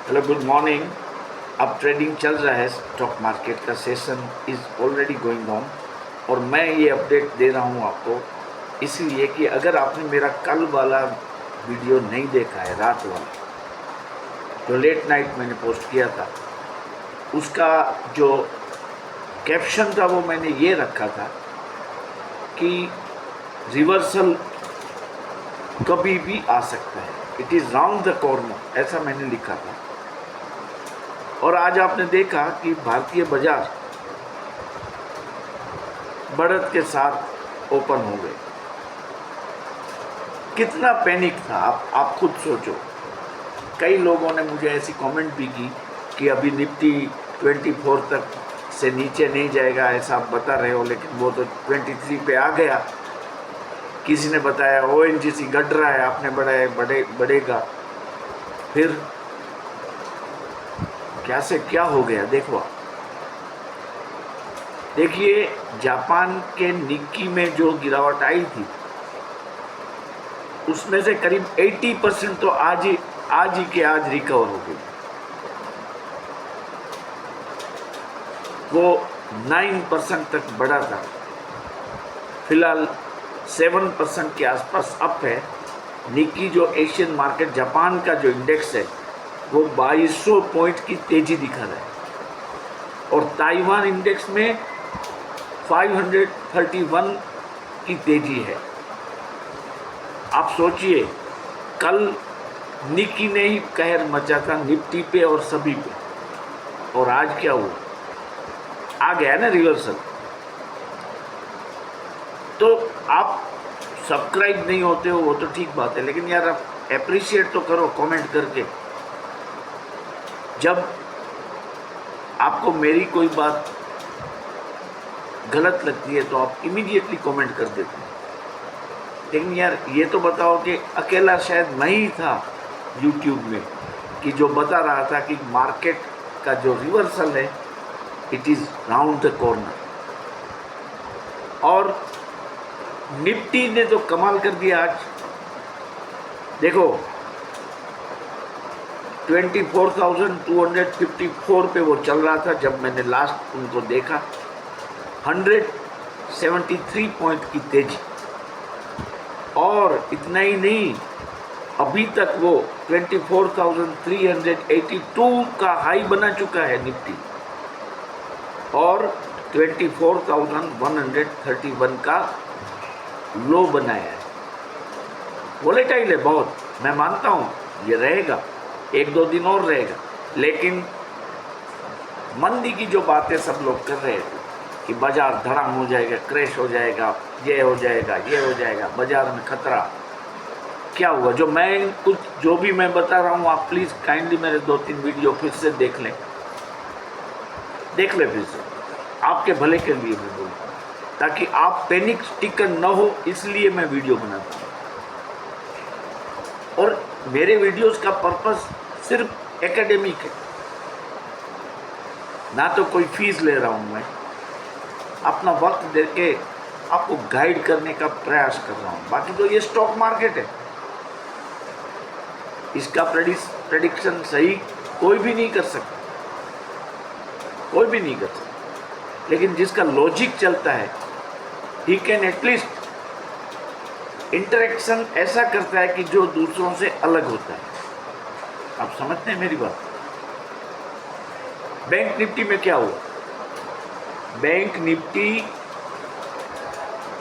Hello, good morning. अब trading चल रहा है, स्टॉक मार्केट का session is already going on और मैं ये अपडेट दे रहा हूँ आपको इसलिए कि अगर आपने मेरा कल वाला वीडियो नहीं देखा है, रात वाला जो लेट नाइट मैंने पोस्ट किया था, उसका जो कैप्शन था वो मैंने ये रखा था कि रिवर्सल कभी भी आ सकता है, it is round the corner, ऐसा मैंने लिखा था। और आज आपने देखा कि भारतीय बाजार बढ़त के साथ ओपन हो गए। कितना पैनिक था, आप खुद सोचो। कई लोगों ने मुझे ऐसी कमेंट भी की कि अभी निफ्टी 24 तक से नीचे नहीं जाएगा, ऐसा आप बता रहे हो, लेकिन वो तो 23 पे आ गया। किसी ने बताया ONGC घट रहा है, आपने बढ़ेगा। फिर क्या से क्या हो गया देखो आप। देखिए, जापान के निक्की में जो गिरावट आई थी उसमें से करीब 80% तो आज ही रिकवर हो गई। वो 9% तक बढ़ा था, फिलहाल 7% के आसपास अप है। निक्की जो एशियन मार्केट जापान का जो इंडेक्स है वो 2200 पॉइंट की तेजी दिखा रहा है और ताइवान इंडेक्स में 531 की तेजी है। आप सोचिए, कल निक्की ने ही कहर मचा था निफ्टी पे और सभी पे, और आज क्या हुआ? आ गया ना रिवर्सल। तो आप सब्सक्राइब नहीं होते हो वो तो ठीक बात है, लेकिन यार आप एप्रिशिएट तो करो कमेंट करके। जब आपको मेरी कोई बात गलत लगती है तो आप इमीडिएटली कमेंट कर देते हैं, लेकिन यार ये तो बताओ कि अकेला शायद मैं ही था यूट्यूब में कि जो बता रहा था कि मार्केट का जो रिवर्सल है it is round the corner. और निफ्टी ने तो कमाल कर दिया आज। देखो, 24,254 पे वो चल रहा था जब मैंने लास्ट उनको देखा। 173 पॉइंट की तेजी, और इतना ही नहीं, अभी तक वो 24,382 का हाई बना चुका है निफ्टी और 24,131 का लो बनाया है। वोलेटाइल है बहुत, मैं मानता हूँ ये रहेगा, 1-2 दिन और रहेगा, लेकिन मंदी की जो बातें सब लोग कर रहे थे कि बाजार धड़ाम हो जाएगा, क्रैश हो जाएगा, ये हो जाएगा, बाजार में खतरा, क्या हुआ? जो भी मैं बता रहा हूँ, आप प्लीज़ काइंडली मेरे 2-3 वीडियो फिर से देख लें फिर से, आपके भले के लिए मैं बोलता हूँ, ताकि आप पैनिक स्टिकर न हो, इसलिए मैं वीडियो बनाता हूँ। और मेरे वीडियोस का पर्पस सिर्फ एकेडमिक है, ना तो कोई फीस ले रहा हूँ, मैं अपना वक्त देके आपको गाइड करने का प्रयास कर रहा हूँ। बाकी तो ये स्टॉक मार्केट है, इसका प्रेडिक्शन सही कोई भी नहीं कर सकता, लेकिन जिसका लॉजिक चलता है ही कैन एटलीस्ट इंटरेक्शन ऐसा करता है कि जो दूसरों से अलग होता है। आप समझते हैं मेरी बात? बैंक निफ्टी में क्या हुआ? बैंक निफ्टी,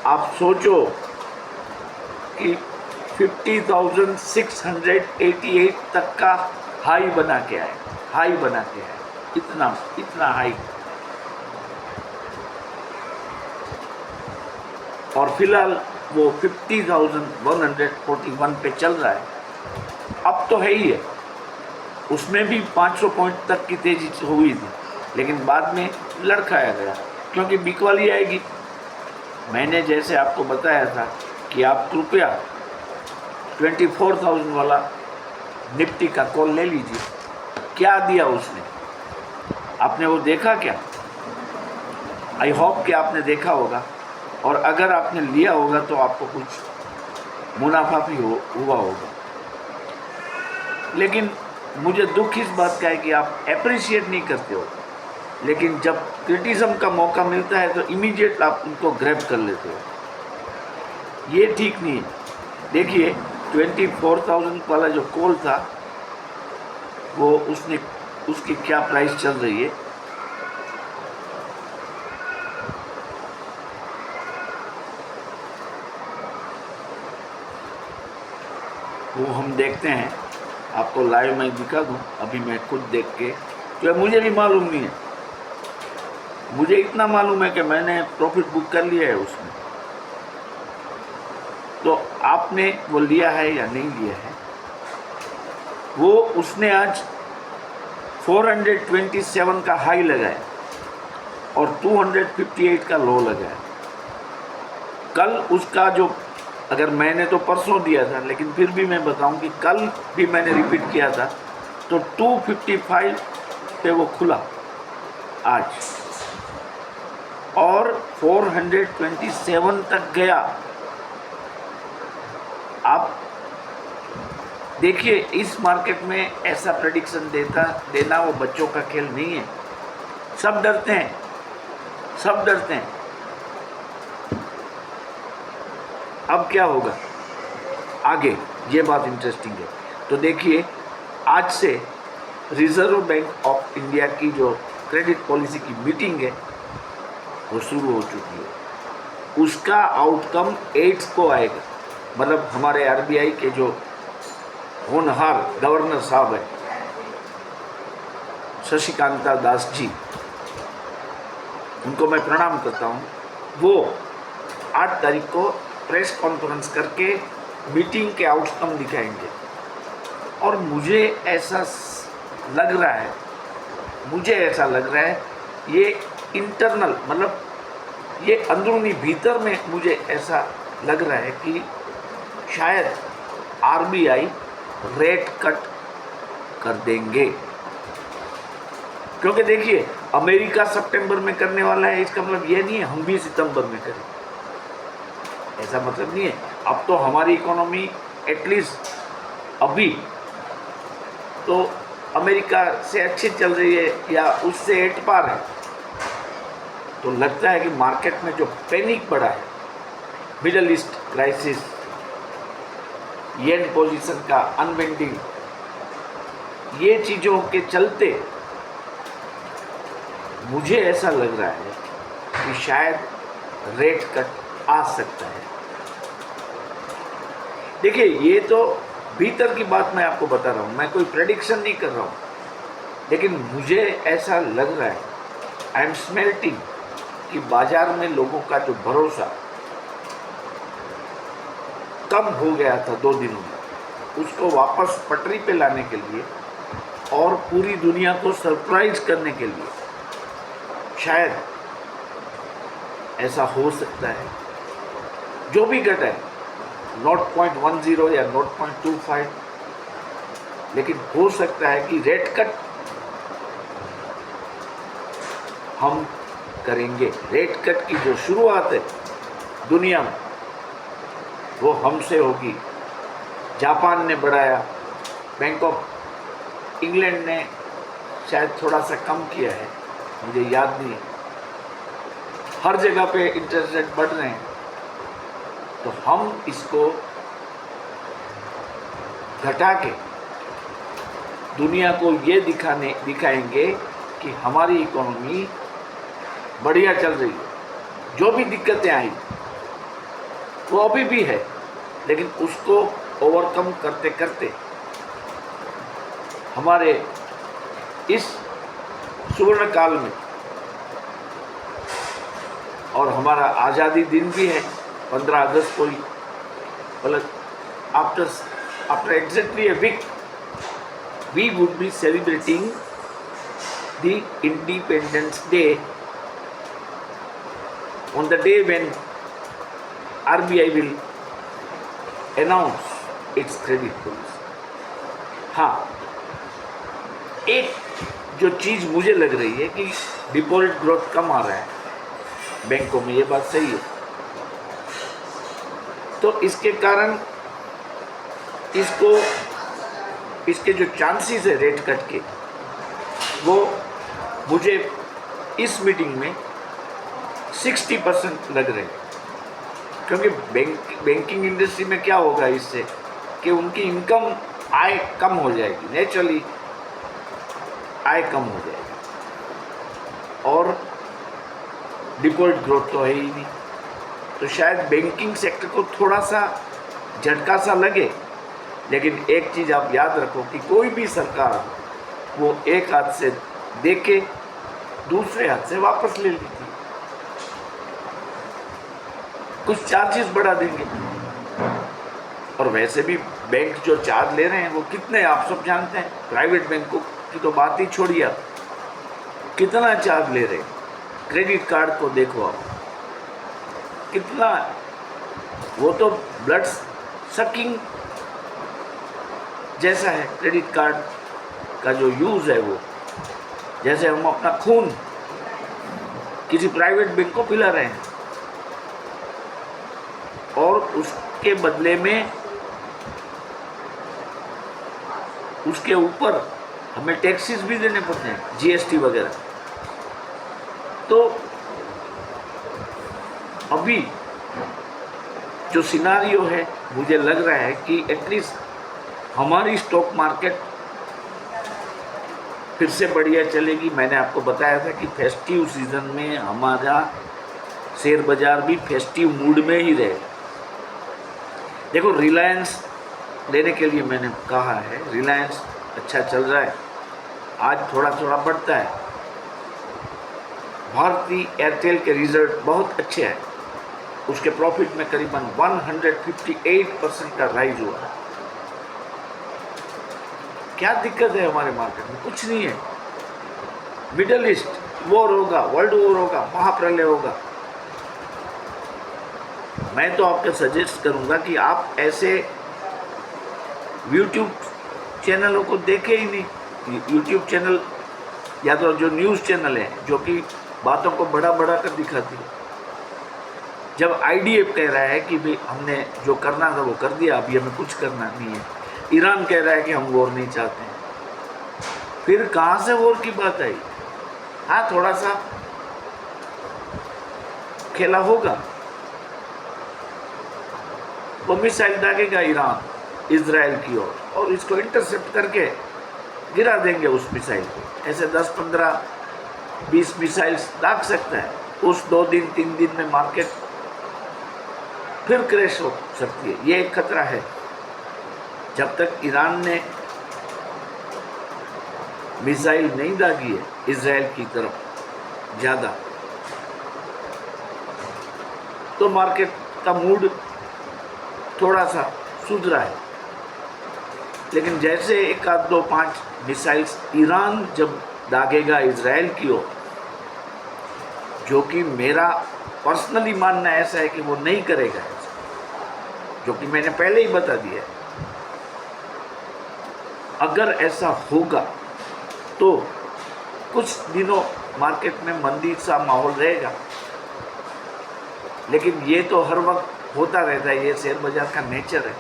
आप सोचो कि 50,688 तक का हाई बना के आए, इतना हाई, और फिलहाल वो 50,141 पे चल रहा है। अब तो है ही है, उसमें भी 500 पॉइंट तक की तेजी हुई थी, लेकिन बाद में लड़खड़ाया गया क्योंकि बिकवाली आएगी। मैंने जैसे आपको बताया था कि आप कृपया 24,000 वाला निफ्टी का कॉल ले लीजिए। क्या दिया उसने? आपने वो देखा क्या? आई होप कि आपने देखा होगा, और अगर आपने लिया होगा तो आपको कुछ मुनाफा भी हुआ होगा। लेकिन मुझे दुख इस बात का है कि आप अप्रिशिएट नहीं करते हो, लेकिन जब क्रिटिसिज्म का मौका मिलता है तो इमीडिएट आप उनको ग्रैब कर लेते हो। ये ठीक नहीं है। देखिए 24,000 वाला जो कॉल था वो उसकी क्या प्राइस चल रही है। वो हम देखते हैं, आपको लाइव मैं दिखा दूं। अभी मैं खुद देख के, तो मुझे भी मालूम नहीं है, मुझे इतना मालूम है कि मैंने प्रॉफिट बुक कर लिया है उसमें। तो आपने वो लिया है या नहीं लिया है। वो उसने आज 427 का हाई लगाया और 258 का लो लगाया। कल उसका जो, अगर मैंने तो परसों दिया था, लेकिन फिर भी मैं बताऊं कि कल भी मैंने रिपीट किया था, तो 255 पे वो खुला आज और 427 तक गया। आप देखिए, इस मार्केट में ऐसा प्रेडिक्शन देना वो बच्चों का खेल नहीं है। सब डरते हैं, सब डरते हैं। अब क्या होगा आगे, ये बात इंटरेस्टिंग है। तो देखिए, आज से रिजर्व बैंक ऑफ इंडिया की जो क्रेडिट पॉलिसी की मीटिंग है वो शुरू हो चुकी है। उसका आउटकम 8 को आएगा। मतलब हमारे आरबीआई के जो होनहार गवर्नर साहब है शशिकांता दास जी, उनको मैं प्रणाम करता हूँ। वो 8 तारीख को प्रेस कॉन्फ्रेंस करके मीटिंग के आउटकम दिखाएंगे। और मुझे ऐसा लग रहा है ये इंटरनल, मतलब ये अंदरूनी भीतर में मुझे ऐसा लग रहा है कि शायद आरबीआई रेट कट कर देंगे। क्योंकि देखिए, अमेरिका सितंबर में करने वाला है, इसका मतलब ये नहीं है हम भी सितंबर में करें, ऐसा मतलब नहीं है। अब तो हमारी इकोनॉमी एटलीस्ट अभी तो अमेरिका से अच्छी चल रही है या उससे एट पार है। तो लगता है कि मार्केट में जो पैनिक बढ़ा है, मिडल ईस्ट क्राइसिस, येन पोजीशन का अनवेंडिंग, ये चीज़ों के चलते मुझे ऐसा लग रहा है कि शायद रेट कट आ सकता है। देखिए, ये तो भीतर की बात मैं आपको बता रहा हूँ, मैं कोई प्रेडिक्शन नहीं कर रहा हूँ, लेकिन मुझे ऐसा लग रहा है, आई एम स्मेल्टिंग, कि बाजार में लोगों का जो भरोसा कम हो गया था 2 दिनों में, उसको वापस पटरी पे लाने के लिए और पूरी दुनिया को सरप्राइज करने के लिए शायद ऐसा हो सकता है। जो भी घटा है, 0.10 या 0.25, लेकिन हो सकता है कि रेट कट हम करेंगे। रेट कट की जो शुरुआत है दुनिया में वो हमसे होगी। जापान ने बढ़ाया, बैंक ऑफ इंग्लैंड ने शायद थोड़ा सा कम किया है, मुझे याद नहीं। हर जगह पे इंटरेस्ट रेट बढ़ रहे हैं, तो हम इसको घटा के दुनिया को ये दिखाएंगे कि हमारी इकोनॉमी बढ़िया चल रही है। जो भी दिक्कतें आई वो अभी भी है, लेकिन उसको ओवरकम करते करते हमारे इस सुवर्ण काल में, और हमारा आज़ादी दिन भी है 15 अगस्त को ही, मतलब after exactly a week we would be celebrating the Independence Day on the day when RBI will announce its credit policy. हाँ, एक जो चीज़ मुझे लग रही है कि डिपॉजिट ग्रोथ कम आ रहा है बैंकों में, ये बात सही है। तो इसके कारण इसको इसके जो चांसेस है रेट कट के, वो मुझे इस मीटिंग में 60% लग रहे हैं। क्योंकि बैंकिंग इंडस्ट्री में क्या होगा इससे कि उनकी इनकम आय कम हो जाएगी, नेचुरली आय कम हो जाएगी, और डिपॉजिट ग्रोथ तो है ही नहीं। तो शायद बैंकिंग सेक्टर को थोड़ा सा झटका सा लगे, लेकिन एक चीज़ आप याद रखो कि कोई भी सरकार वो एक हाथ से दे के दूसरे हाथ से वापस ले लेती, कुछ चार्जेस बढ़ा देंगे। और वैसे भी बैंक जो चार्ज ले रहे हैं वो कितने आप सब जानते हैं। प्राइवेट बैंकों की तो बात ही छोड़िए, आप कितना चार्ज ले रहे हैं। क्रेडिट कार्ड को देखो आप, कितना, वो तो ब्लड सकिंग जैसा है। क्रेडिट कार्ड का जो यूज़ है वो जैसे हम अपना खून किसी प्राइवेट बैंक को पिला रहे हैं, और उसके बदले में उसके ऊपर हमें टैक्सेस भी देने पड़ते हैं, जीएसटी वगैरह। तो अभी जो सिनारियो है, मुझे लग रहा है कि एटलीस्ट हमारी स्टॉक मार्केट फिर से बढ़िया चलेगी। मैंने आपको बताया था कि फेस्टिव सीज़न में हमारा शेयर बाज़ार भी फेस्टिव मूड में ही रहे। देखो, रिलायंस लेने के लिए मैंने कहा है, रिलायंस अच्छा चल रहा है, आज थोड़ा थोड़ा बढ़ता है। भारती एयरटेल के रिजल्ट बहुत अच्छे हैं, उसके प्रॉफिट में करीबन 158% का राइज हुआ है। क्या दिक्कत है हमारे मार्केट में? कुछ नहीं है। मिडल ईस्ट वॉर होगा, वर्ल्ड वॉर होगा, महाप्रलय होगा, मैं तो आपको सजेस्ट करूंगा कि आप ऐसे यूट्यूब चैनलों को देखें ही नहीं। यूट्यूब चैनल या तो जो न्यूज़ चैनल है जो कि बातों को बड़ा बड़ा कर दिखाती है। जब आईडीएफ कह रहा है कि भाई हमने जो करना था वो कर दिया, अभी हमें कुछ करना नहीं है। ईरान कह रहा है कि हम वॉर नहीं चाहते हैं, फिर कहाँ से वॉर की बात आई? हाँ, थोड़ा सा खेला होगा, वो मिसाइल दागेगा ईरान इजराइल की ओर, और इसको इंटरसेप्ट करके गिरा देंगे उस मिसाइल को। ऐसे 10, 15, 20 मिसाइल्स दाग सकता है। उस 2 दिन 3 दिन में मार्केट फिर क्रैश हो सकती है, ये एक खतरा है। जब तक ईरान ने मिसाइल नहीं दागी है इजराइल की तरफ ज़्यादा, तो मार्केट का मूड थोड़ा सा सुधरा है। लेकिन जैसे 1, 2, 5 मिसाइल्स ईरान जब दागेगा इजराइल की ओर, जो कि मेरा पर्सनली मानना ऐसा है कि वो नहीं करेगा, जो कि मैंने पहले ही बता दिया है। अगर ऐसा होगा तो कुछ दिनों मार्केट में मंदी सा माहौल रहेगा, लेकिन ये तो हर वक्त होता रहता है, ये शेयर बाजार का नेचर है।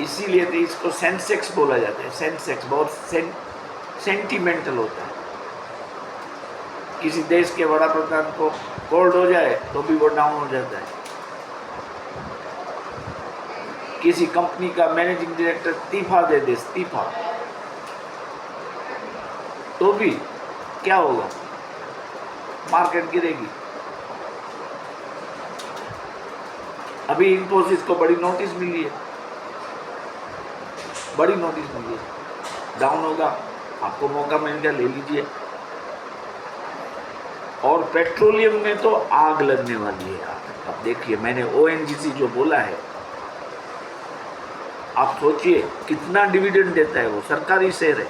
इसीलिए तो इसको सेंसेक्स बोला जाता है। सेंसेक्स बहुत सेंटिमेंटल होता है। किसी देश के बड़ा प्रधान को कोल्ड हो जाए तो भी वो डाउन हो जाता है। किसी कंपनी का मैनेजिंग डायरेक्टर इस्तीफा दे दे, इस्तीफा, तो भी क्या होगा? मार्केट गिरेगी। अभी इन्फोसिस को बड़ी नोटिस मिली है, बड़ी नोटिस मिली है, डाउन होगा, आपको मौका मिल गया, ले लीजिए। और पेट्रोलियम में तो आग लगने वाली है। आप देखिए, मैंने ओएनजीसी जो बोला है, आप सोचिए कितना डिविडेंड देता है वो, सरकारी शेयर है,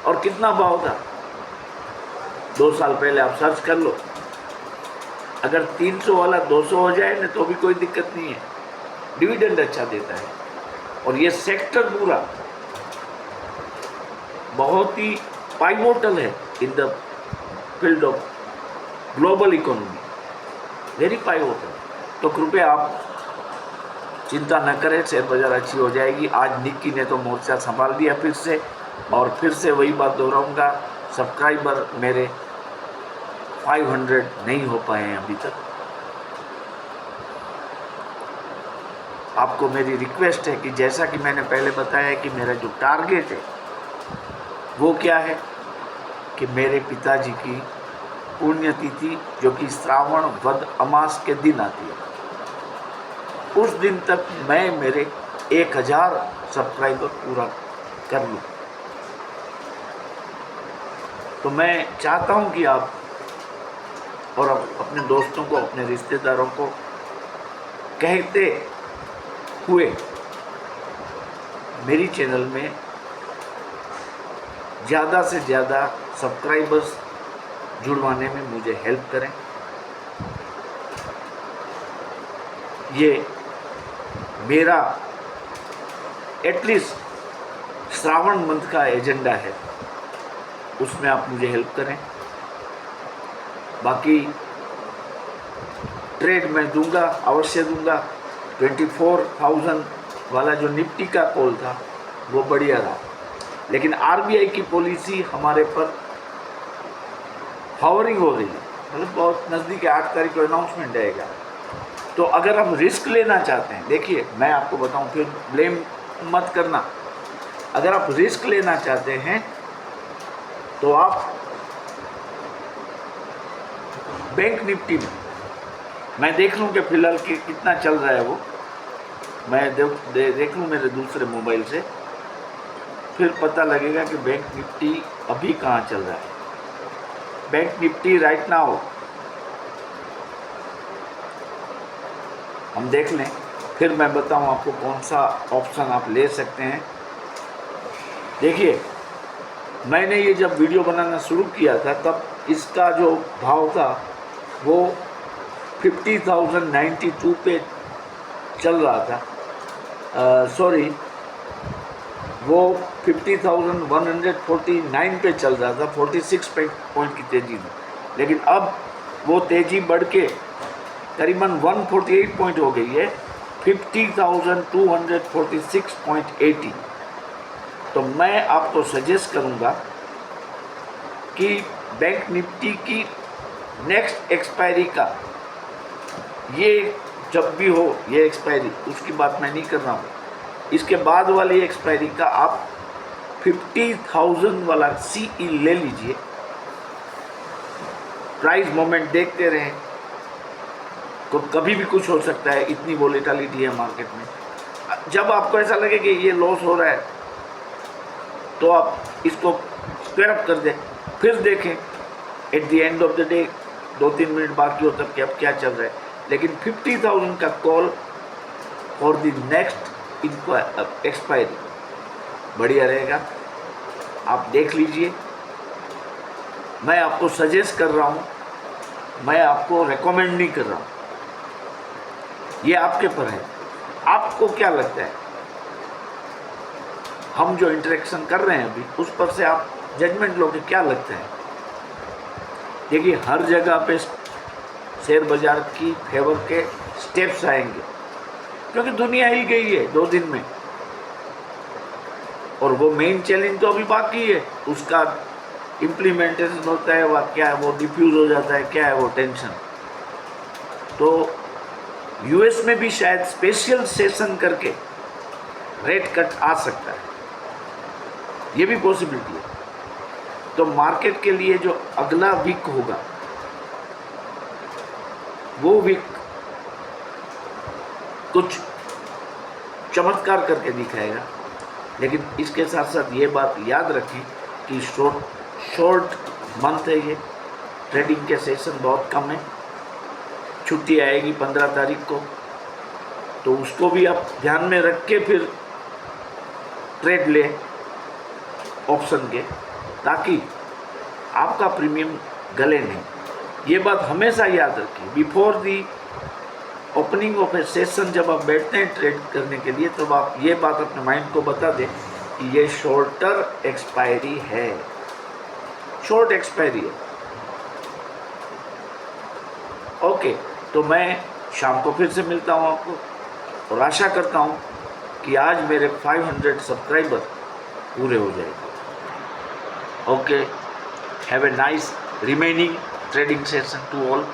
और कितना भाव था 2 साल पहले, आप सर्च कर लो। अगर 300 वाला 200 हो जाए ना तो भी कोई दिक्कत नहीं है, डिविडेंड अच्छा देता है। और ये सेक्टर पूरा बहुत ही पाइवोटल है in the field of global economy, very pivotal. तो कृपया आप चिंता न करें, शेयर बाज़ार अच्छी हो जाएगी। आज निक्की ने तो मोर्चा संभाल लिया फिर से, और फिर से वही बात दोहराऊंगा, सब्सक्राइबर मेरे 500 नहीं हो पाए हैं अभी तक। आपको मेरी रिक्वेस्ट है कि जैसा कि मैंने पहले बताया कि मेरा जो टारगेट है वो क्या है कि मेरे पिताजी की पुण्यतिथि जो कि श्रावण वद अमास के दिन आती है, उस दिन तक मैं मेरे 1000 सब्सक्राइबर पूरा कर लूँ। तो मैं चाहता हूँ कि आप और अपने दोस्तों को, अपने रिश्तेदारों को कहते हुए मेरी चैनल में ज़्यादा से ज़्यादा सब्सक्राइबर्स जुड़वाने में मुझे हेल्प करें। ये मेरा एटलीस्ट श्रावण मंथ का एजेंडा है, उसमें आप मुझे हेल्प करें। बाकी ट्रेड मैं दूंगा, अवश्य दूंगा। 24,000 वाला जो निफ्टी का कॉल था वो बढ़िया रहा, लेकिन आरबीआई की पॉलिसी हमारे पर हावरिंग हो रही है, मतलब बहुत नज़दीक है। 8 तारीख को अनाउंसमेंट आएगा। तो अगर आप रिस्क लेना चाहते हैं, देखिए मैं आपको बताऊं, फिर ब्लेम मत करना। अगर आप रिस्क लेना चाहते हैं तो आप बैंक निफ्टी में, मैं देख लूँ कि फ़िलहाल कितना चल रहा है वो, मैं देख लूँ मेरे दूसरे मोबाइल से, फिर पता लगेगा कि बैंक निफ्टी अभी कहाँ चल रहा है। बैंक निफ्टी राइट नाउ हम देख लें, फिर मैं बताऊं आपको कौन सा ऑप्शन आप ले सकते हैं। देखिए, मैंने ये जब वीडियो बनाना शुरू किया था तब इसका जो भाव था वो 50,092 पे चल रहा था, वो 50,149 पे चल रहा था, 46 पॉइंट की तेज़ी में। लेकिन अब वो तेज़ी बढ़ के करीबन 148 पॉइंट हो गई है, 50,246.80। तो मैं आपको सजेस्ट करूंगा कि बैंक निफ्टी की नेक्स्ट एक्सपायरी का, ये जब भी हो ये एक्सपायरी, उसकी बात मैं नहीं कर रहा हूँ, इसके बाद वाली एक्सपायरी का आप 50,000 वाला सीई ले लीजिए। प्राइस मोमेंट देखते रहें, तो कभी भी कुछ हो सकता है, इतनी वोलेटिलिटी है मार्केट में। जब आपको ऐसा लगे कि ये लॉस हो रहा है तो आप इसको स्क्वायर अप कर दें, फिर देखें at the end of the day 2-3 minute बाकी हो तब कि अब क्या चल रहा है। लेकिन 50,000 का call for the next expiry बढ़िया रहेगा, आप देख लीजिए। मैं आपको सजेस्ट कर रहा हूँ, मैं आपको रेकमेंड नहीं कर रहा हूँ, ये आपके पर है। आपको क्या लगता है, हम जो इंटरेक्शन कर रहे हैं अभी उस पर से आप जजमेंट लोगे, क्या लगता है। देखिए, हर जगह पे शेयर बाजार की फेवर के स्टेप्स आएंगे, क्योंकि दुनिया हिल गई है 2 दिन में, और वो मेन चैलेंज तो अभी बाकी है, उसका इम्प्लीमेंटेशन होता है, वह क्या है, वो डिफ्यूज़ हो जाता है, क्या है वो टेंशन। तो यूएस में भी शायद स्पेशल सेशन करके रेट कट आ सकता है, ये भी पॉसिबिलिटी है। तो मार्केट के लिए जो अगला वीक होगा वो वीक कुछ चमत्कार करके दिखाएगा। लेकिन इसके साथ साथ ये बात याद रखें कि शॉर्ट मंथ है ये, ट्रेडिंग के सेशन बहुत कम है, छुट्टी आएगी 15 तारीख को, तो उसको भी आप ध्यान में रख के फिर ट्रेड ले ऑप्शन के, ताकि आपका प्रीमियम गले नहीं। ये बात हमेशा याद रखिए, before the opening of A session जब आप बैठते हैं ट्रेड करने के लिए, तब आप ये बात अपने माइंड को बता दें कि ये शॉर्टर एक्सपायरी है, शॉर्ट एक्सपायरी है। ओके, तो मैं शाम को फिर से मिलता हूँ आपको। और आशा करता हूँ कि आज मेरे 500 सब्सक्राइबर पूरे हो जाएंगे। Okay, have a nice remaining trading session to all.